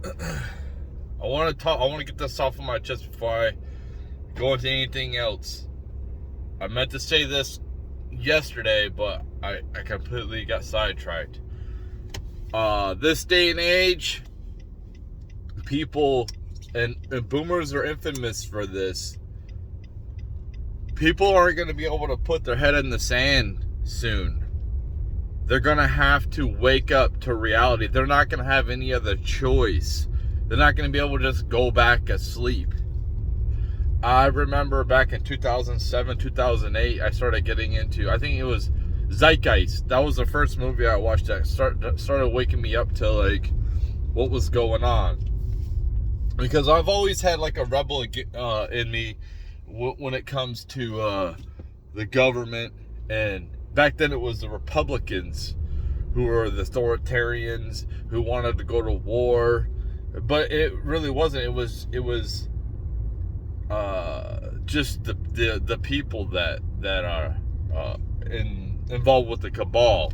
I want to talk. I want to get this off of my chest before I go into anything else. I meant to say this yesterday, but I completely got sidetracked. This day and age, people and boomers are infamous for this. People aren't going to be able to put their head in the sand soon. They're going to have to wake up to reality. They're not going to have any other choice. They're not going to be able to just go back asleep. I remember back in 2007, 2008, I started getting into, I think it was Zeitgeist. That was the first movie I watched that started waking me up to like what was going on. Because I've always had like a rebel in me when it comes to the government. And back then it was the Republicans who were the authoritarians who wanted to go to war. But it really wasn't. It was just the people that are involved with the cabal.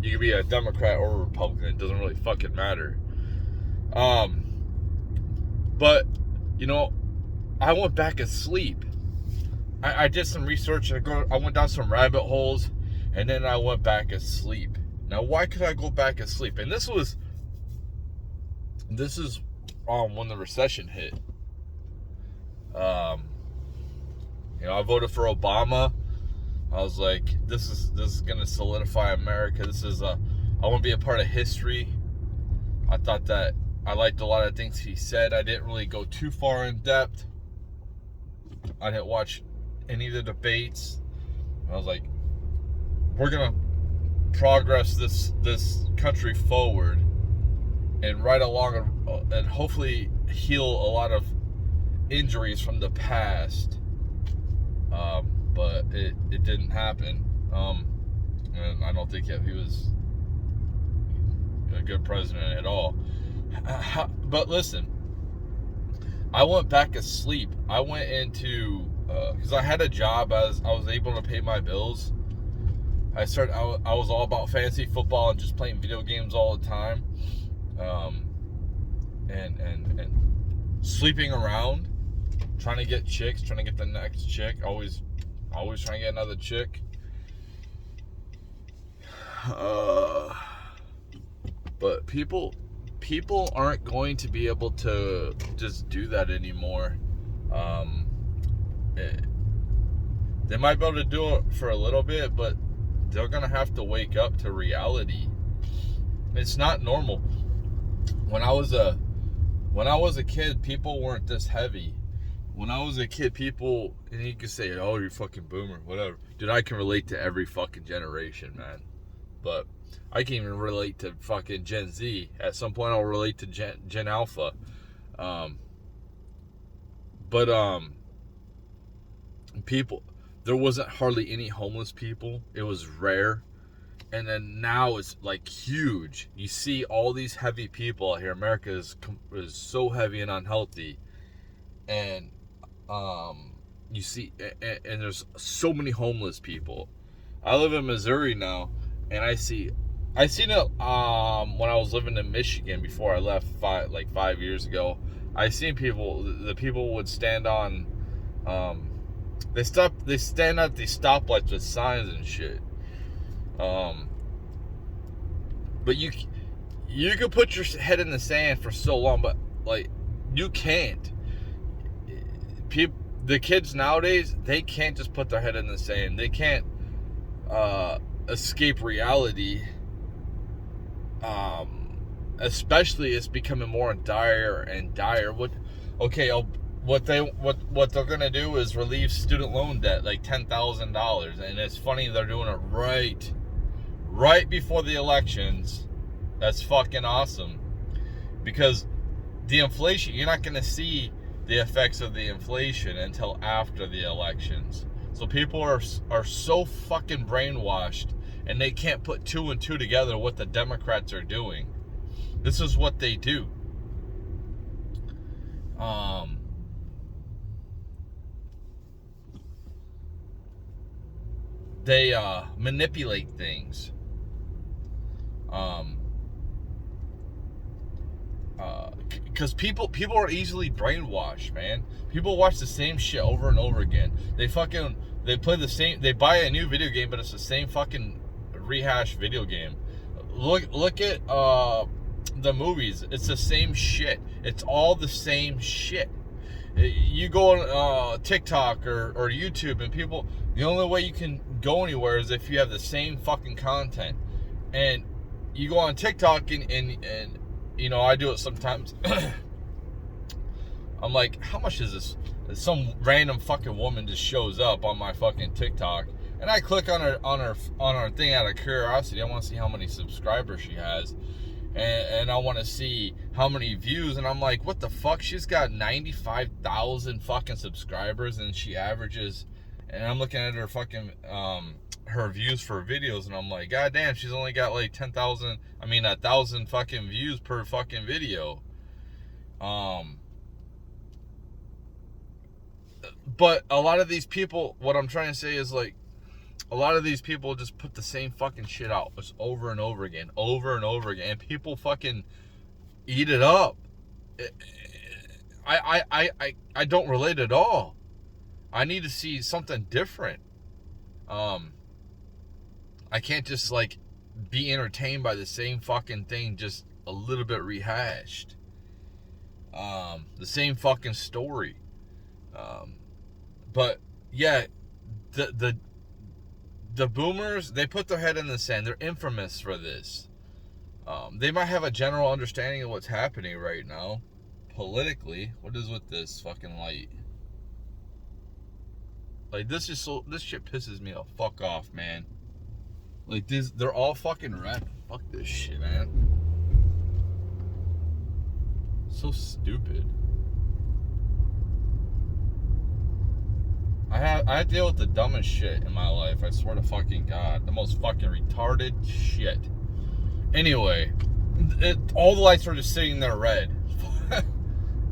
You can be a Democrat or a Republican; it doesn't really fucking matter. But you know, I went back asleep. I did some research. I went down some rabbit holes, and then I went back asleep. Now, why could I go back asleep? And this is when the recession hit. I voted for Obama. I was like, this is gonna solidify America. I want to be a part of history. I thought that I liked a lot of things he said. I didn't really go too far in depth. I didn't watch any of the debates. I was like, we're gonna progress this country forward and right along and hopefully heal a lot of injuries from the past. But it didn't happen. And I don't think he was a good president at all. But listen, I went back asleep. I went into because I had a job. I was able to pay my bills. I was all about fantasy football and just playing video games all the time, and sleeping around, trying to get chicks, trying to get the next chick. Always trying to get another chick. But people aren't going to be able to just do that anymore. They might be able to do it for a little bit, but they're gonna have to wake up to reality. It's not normal. When I was a kid, people weren't this heavy. When I was a kid, people, and you could say, "Oh, you're fucking boomer," whatever. Dude, I can relate to every fucking generation, man. But I can even relate to fucking Gen Z. At some point, I'll relate to Gen Alpha. But people, there wasn't hardly any homeless people. It was rare. And then now it's like huge. You see all these heavy people out here. America is so heavy and unhealthy. And you see, and there's so many homeless people. I live in Missouri now, and I seen it when I was living in Michigan before I left 5 years ago. I seen people. The people would stand on. They stand at these stoplights with signs and shit. But you can put your head in the sand for so long, but like you can't. The kids nowadays, they can't just put their head in the sand. They can't escape reality. Especially it's becoming more dire and dire. What they're gonna do is relieve student loan debt, like $10,000, and it's funny they're doing it right before the elections. That's fucking awesome, because the inflation, you're not gonna see the effects of the inflation until after the elections. So people are so fucking brainwashed, and they can't put two and two together what the Democrats are doing. This is what they do. They manipulate things. because people are easily brainwashed, man. People watch the same shit over and over again. They play the same. They buy a new video game, but it's the same fucking rehashed video game. Look at the movies. It's the same shit. It's all the same shit. You go on TikTok or YouTube, and people, the only way you can go anywhere is if you have the same fucking content. And you go on TikTok and you know, I do it sometimes. I'm like, how much is this? Some random fucking woman just shows up on my fucking TikTok, and I click on her thing out of curiosity. I want to see how many subscribers she has, and I want to see how many views. And I'm like, what the fuck? She's got 95,000 fucking subscribers, and she averages. And I'm looking at her fucking her views for videos, and I'm like, god damn, she's only got like 1,000 fucking views per fucking video. But a lot of these people, what I'm trying to say is, like, a lot of these people just put the same fucking shit out just over and over again, and people fucking eat it up. I don't relate at all. I need to see something different. I can't just, like, be entertained by the same fucking thing, just a little bit rehashed. The same fucking story. But yeah, the boomers, they put their head in the sand. They're infamous for this. They might have a general understanding of what's happening right now politically. What is with this fucking light? Like, this shit pisses me the fuck off, man. Like, they're all fucking red. Fuck this shit, man. So stupid. I deal with the dumbest shit in my life. I swear to fucking God. The most fucking retarded shit. Anyway, all the lights are just sitting there red.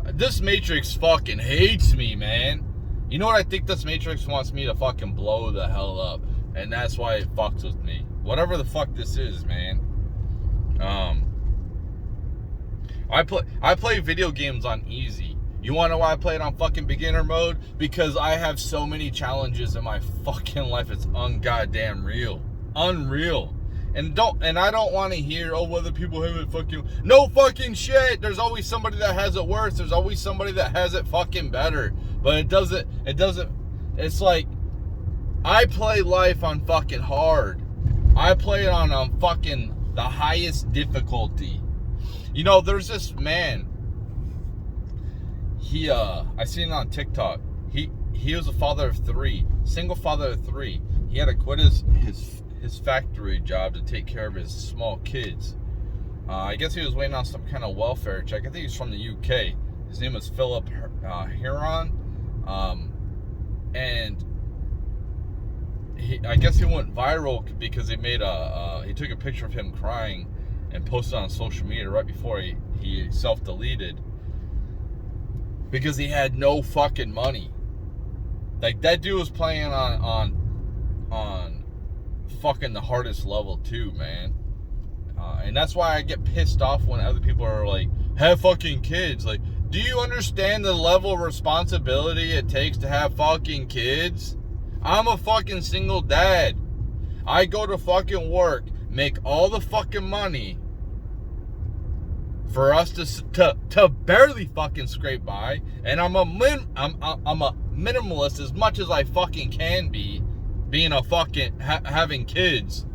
This Matrix fucking hates me, man. You know what I think this Matrix wants me to fucking blow the hell up. And that's why it fucks with me. Whatever the fuck this is, man. I play video games on easy. You wanna know why I play it on fucking beginner mode? Because I have so many challenges in my fucking life. It's ungoddamn real. Unreal. And I don't want to hear, oh, whether people have it fucking... No fucking shit! There's always somebody that has it worse. There's always somebody that has it fucking better. But it doesn't... It's like... I play life on fucking hard. I play it on fucking the highest difficulty. You know, there's this man... I seen it on TikTok. He was a father of 3, single father of 3. He had to quit his factory job to take care of his small kids. I guess he was waiting on some kind of welfare check. I think he's from the UK. His name was Philip Heron, and I guess he went viral because he took a picture of him crying and posted on social media right before he self-deleted. Because he had no fucking money. Like, that dude was playing on fucking the hardest level too, man. And that's why I get pissed off when other people are like, have fucking kids. Like, do you understand the level of responsibility it takes to have fucking kids? I'm a fucking single dad. I go to fucking work, make all the fucking money for us to barely fucking scrape by, and I'm a minimalist as much as I fucking can be, being a fucking having kids.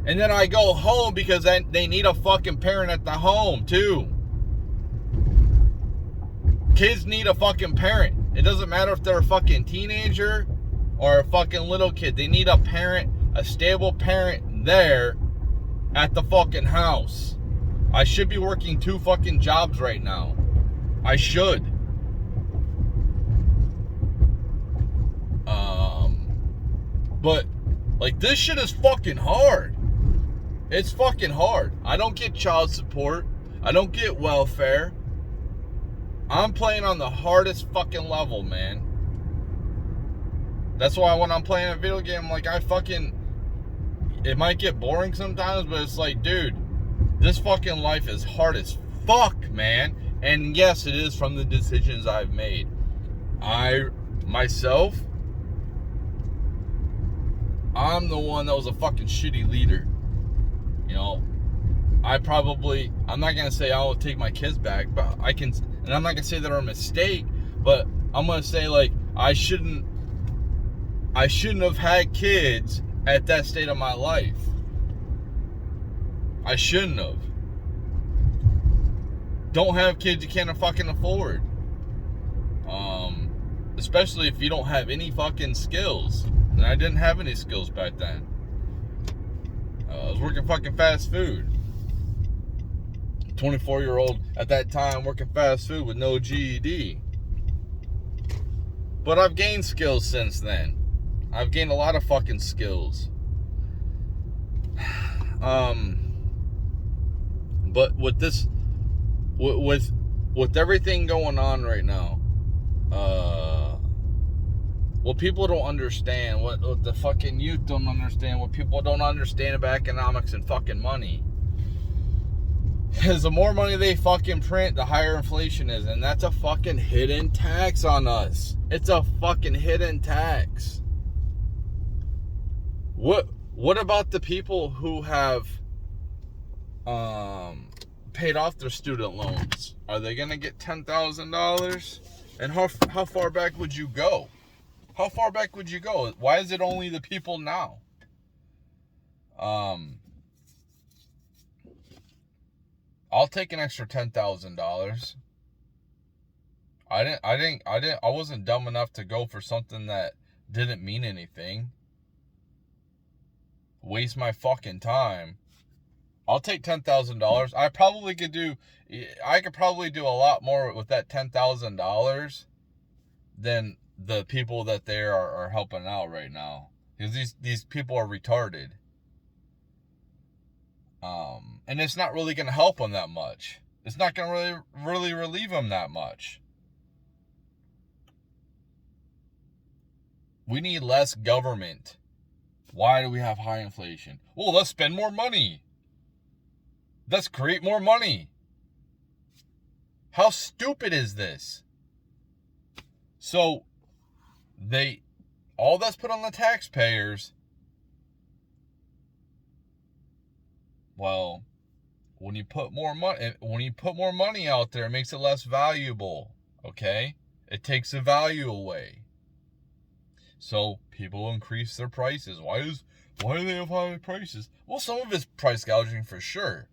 And then I go home because they need a fucking parent at the home too. Kids need a fucking parent. It doesn't matter if they're a fucking teenager or a fucking little kid. They need a parent, a stable parent there at the fucking house. I should be working 2 fucking jobs right now. I should. But, like, this shit is fucking hard. It's fucking hard. I don't get child support. I don't get welfare. I'm playing on the hardest fucking level, man. That's why when I'm playing a video game, like, it might get boring sometimes, but it's like, dude, this fucking life is hard as fuck, man. And yes, it is from the decisions I've made. Myself, I'm the one that was a fucking shitty leader. You know, I'm not going to say I'll take my kids back, but I can, and I'm not going to say they're a mistake, but I'm going to say, like, I shouldn't have had kids at that state of my life. I shouldn't have. Don't have kids you can't fucking afford. Especially if you don't have any fucking skills. And I didn't have any skills back then. I was working fucking fast food. 24-year-old at that time working fast food with no GED. But I've gained skills since then. I've gained a lot of fucking skills. But with this, with everything going on right now, what people don't understand, what the fucking youth don't understand, what people don't understand about economics and fucking money, is the more money they fucking print, the higher inflation is, and that's a fucking hidden tax on us. It's a fucking hidden tax. What about the people who have paid off their student loans? Are they gonna get $10,000? And how far back would you go? How far back would you go? Why is it only the people now? I'll take an extra $10,000. I wasn't dumb enough to go for something that didn't mean anything. Waste my fucking time. I'll take $10,000. I could probably do a lot more with that $10,000 than the people that they are helping out right now. Because these people are retarded. And it's not really going to help them that much. It's not going to really relieve them that much. We need less government. Why do we have high inflation? Well, let's spend more money. Let's create more money. How stupid is this? So, all that's put on the taxpayers. Well, when you put more money out there, it makes it less valuable. Okay? It takes the value away. So people increase their prices. Why do they have high prices? Well, some of it's price gouging for sure.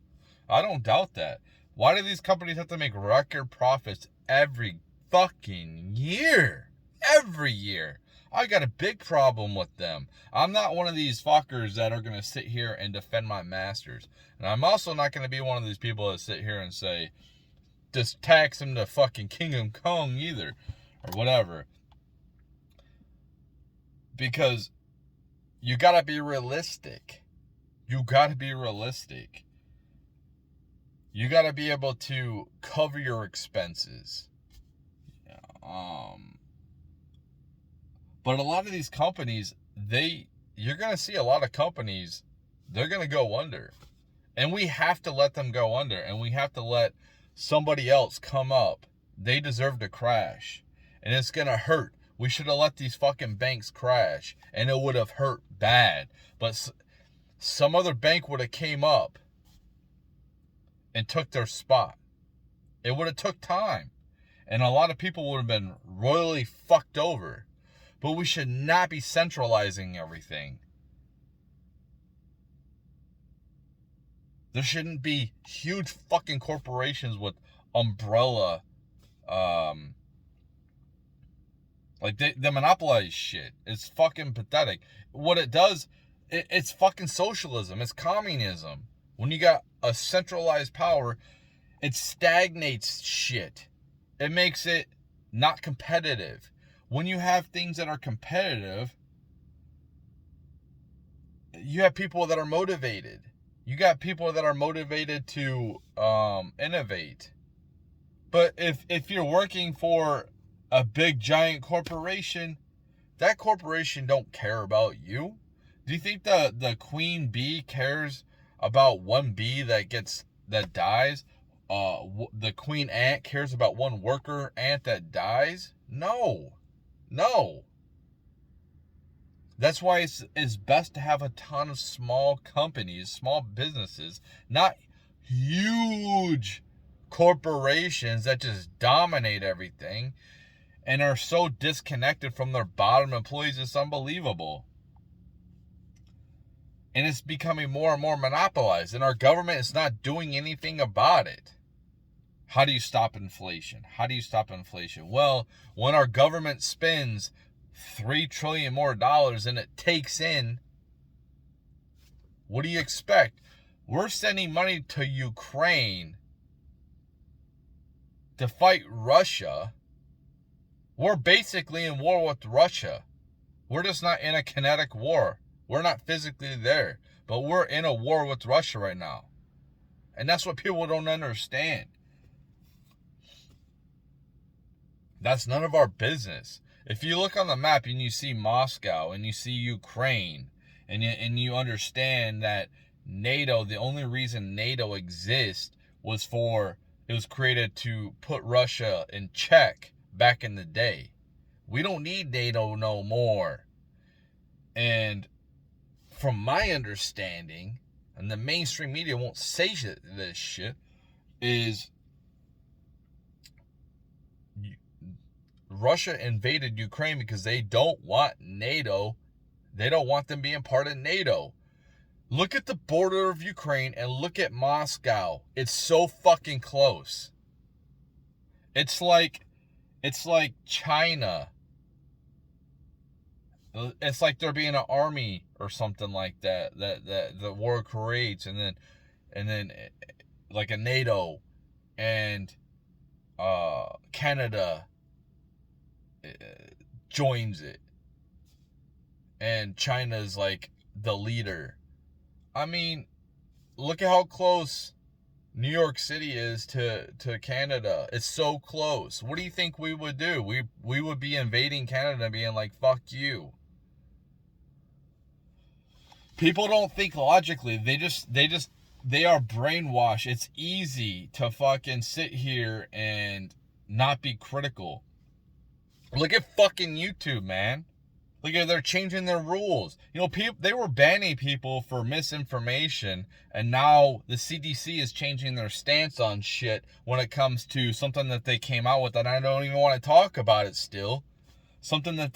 I don't doubt that. Why do these companies have to make record profits every fucking year? Every year. I got a big problem with them. I'm not one of these fuckers that are going to sit here and defend my masters. And I'm also not going to be one of these people that sit here and say, just tax them to fucking Kingdom Come either. Or whatever. Because you got to be realistic. You got to be realistic. You got to be able to cover your expenses. But a lot of these companies, you're going to see a lot of companies, they're going to go under. And we have to let them go under. And we have to let somebody else come up. They deserve to crash. And it's going to hurt. We should have let these fucking banks crash. And it would have hurt bad. But some other bank would have came up and took their spot. It would have took time. And a lot of people would have been royally fucked over. But we should not be centralizing everything. There shouldn't be huge fucking corporations with umbrella, like they monopolize shit. It's fucking pathetic. What it does, it's fucking socialism. It's communism. When you got a centralized power, it stagnates shit. It makes it not competitive. When you have things that are competitive, you have people that are motivated. You got people that are motivated to innovate. But if you're working for a big giant corporation, that corporation don't care about you. Do you think the queen bee cares about one bee that dies? the queen ant cares about one worker ant that dies? No. That's why it's best to have a ton of small companies, small businesses, not huge corporations that just dominate everything and are so disconnected from their bottom employees. It's unbelievable. And it's becoming more and more monopolized, and our government is not doing anything about it. How do you stop inflation? Well, when our government spends $3 trillion more than it takes in, what do you expect? We're sending money to Ukraine to fight Russia. We're basically in war with Russia. We're just not in a kinetic war. We're not physically there, but we're in a war with Russia right now. And that's what people don't understand. That's none of our business. If you look on the map and you see Moscow and you see Ukraine and you understand that NATO, the only reason NATO exists was it was created to put Russia in check back in the day. We don't need NATO no more. And from my understanding, and the mainstream media won't say this shit, is Russia invaded Ukraine because they don't want NATO. They don't want them being part of NATO. Look at the border of Ukraine and look at Moscow. It's so fucking close. It's like China. It's like there being an army or something like that the war creates, and then like a NATO and Canada joins it, and China's like the leader. I mean, look at how close New York City is to Canada. It's so close. What do you think we would do? We would be invading Canada and being like, fuck you. People don't think logically. They are brainwashed. It's easy to fucking sit here and not be critical. Look at fucking YouTube, man. Look at, they're changing their rules. You know, they were banning people for misinformation, and now the CDC is changing their stance on shit when it comes to something that they came out with, and I don't even want to talk about it still. Something that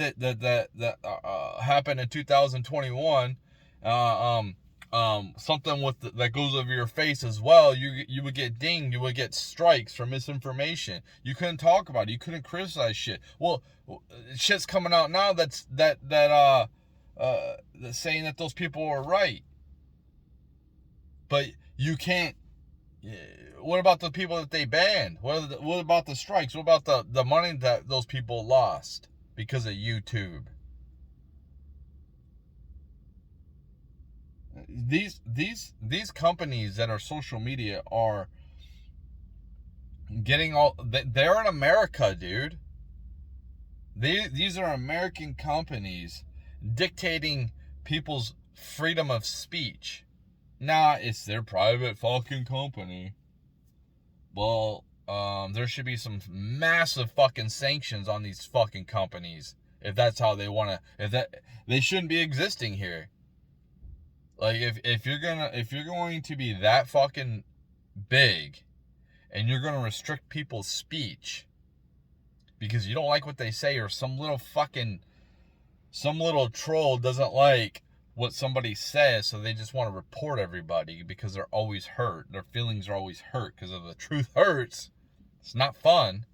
happened in 2021. Something with that goes over your face as well. You would get dinged. You would get strikes for misinformation. You couldn't talk about it. You couldn't criticize shit. Well, shit's coming out now that's saying that those people are right. But you can't. What about the people that they banned? What about the strikes? What about the money that those people lost because of YouTube? These companies that are social media are getting they're in America, dude. These are American companies dictating people's freedom of speech. Nah, it's their private fucking company. Well, there should be some massive fucking sanctions on these fucking companies if that's how they want to. They shouldn't be existing here. Like if you're going to be that fucking big and you're gonna restrict people's speech because you don't like what they say, or some little troll doesn't like what somebody says, so they just want to report everybody because they're always hurt. Their feelings are always hurt because of the truth hurts. It's not fun.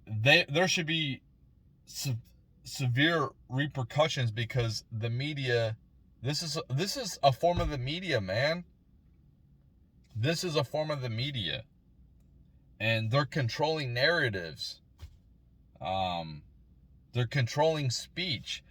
There should be severe repercussions because the media, this is a form of the media, man. This is a form of the media, and they're controlling narratives. They're controlling speech.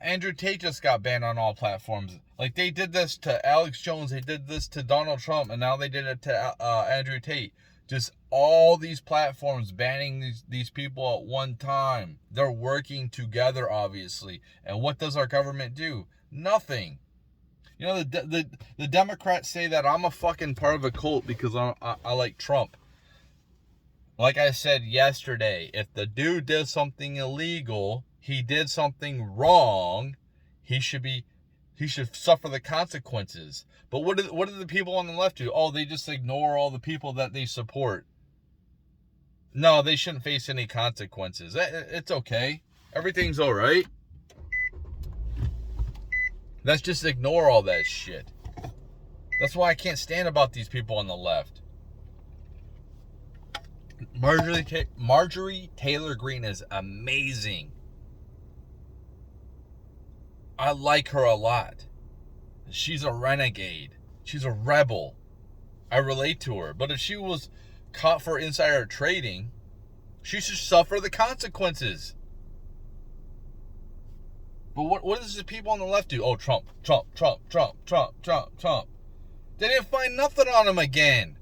Andrew Tate just got banned on all platforms. Like, they did this to Alex Jones, they did this to Donald Trump, and now they did it to Andrew Tate. Just all these platforms banning these people at one time. They're working together, obviously. And what does our government do? Nothing. You know, the Democrats say that I'm a fucking part of a cult because I like Trump. Like I said yesterday, if the dude did something illegal, he did something wrong, he should suffer the consequences. But what do the people on the left do? Oh, they just ignore all the people that they support. No, they shouldn't face any consequences. It's okay. Everything's all right. Let's just ignore all that shit. That's why I can't stand about these people on the left. Marjorie Taylor Greene is amazing. I like her a lot. She's a renegade. She's a rebel. I relate to her. But if she was caught for insider trading, she should suffer the consequences. But what does the people on the left do? Oh, Trump. They didn't find nothing on him again.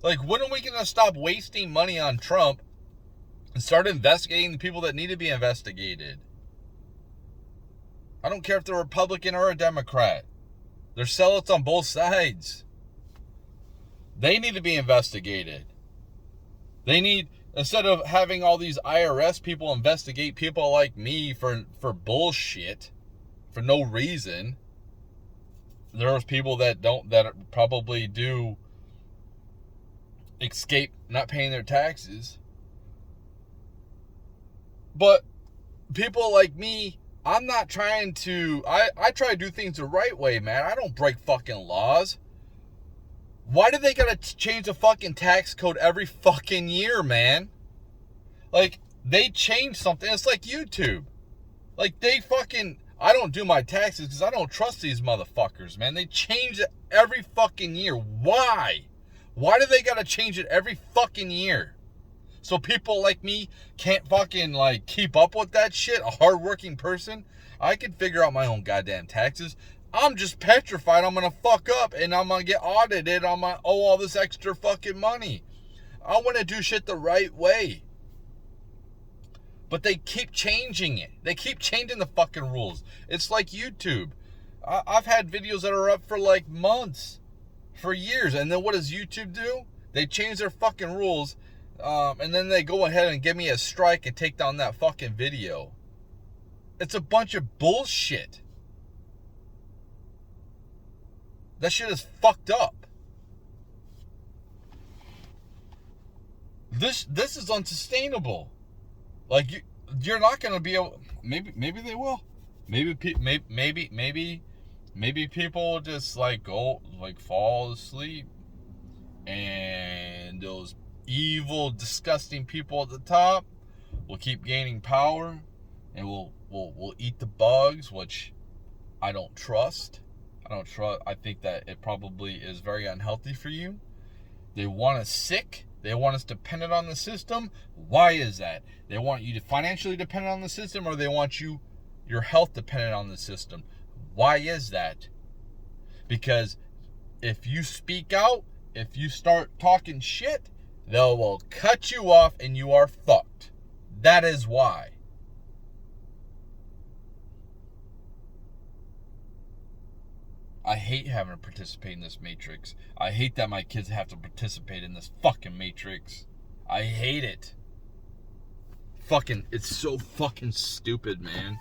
Like, when are we going to stop wasting money on Trump and start investigating the people that need to be investigated? I don't care if they're a Republican or a Democrat. There's zealots on both sides. They need to be investigated. They need, instead of having all these IRS people investigate people like me for bullshit, for no reason, there's people that probably do escape not paying their taxes. But people like me, I'm not trying to, I try to do things the right way, man. I don't break fucking laws. Why do they gotta change the fucking tax code every fucking year, man? Like, they change something. It's like YouTube. Like, I don't do my taxes because I don't trust these motherfuckers, man. They change it every fucking year. Why? Why do they gotta change it every fucking year? So people like me can't fucking, like, keep up with that shit? A hardworking person? I can figure out my own goddamn taxes. I'm just petrified I'm gonna fuck up and I'm gonna get audited. I'm gonna owe all this extra fucking money. I wanna do shit the right way. But they keep changing it. They keep changing the fucking rules. It's like YouTube. I've had videos that are up for like months, for years. And then what does YouTube do? They change their fucking rules. And then they go ahead and give me a strike and take down that fucking video. It's a bunch of bullshit. That shit is fucked up. This is unsustainable. Like, you're not gonna be able. Maybe they will. Maybe people will just like go like fall asleep, and those evil, disgusting people at the top will keep gaining power, and we'll eat the bugs, which I don't trust. I think that it probably is very unhealthy for you. They want us sick. They want us dependent on the system. Why is that? They want you to financially dependent on the system, or they want your health dependent on the system. Why is that? Because if you speak out, if you start talking shit, they will cut you off and you are fucked. That is why. I hate having to participate in this matrix. I hate that my kids have to participate in this fucking matrix. I hate it. It's so fucking stupid, man.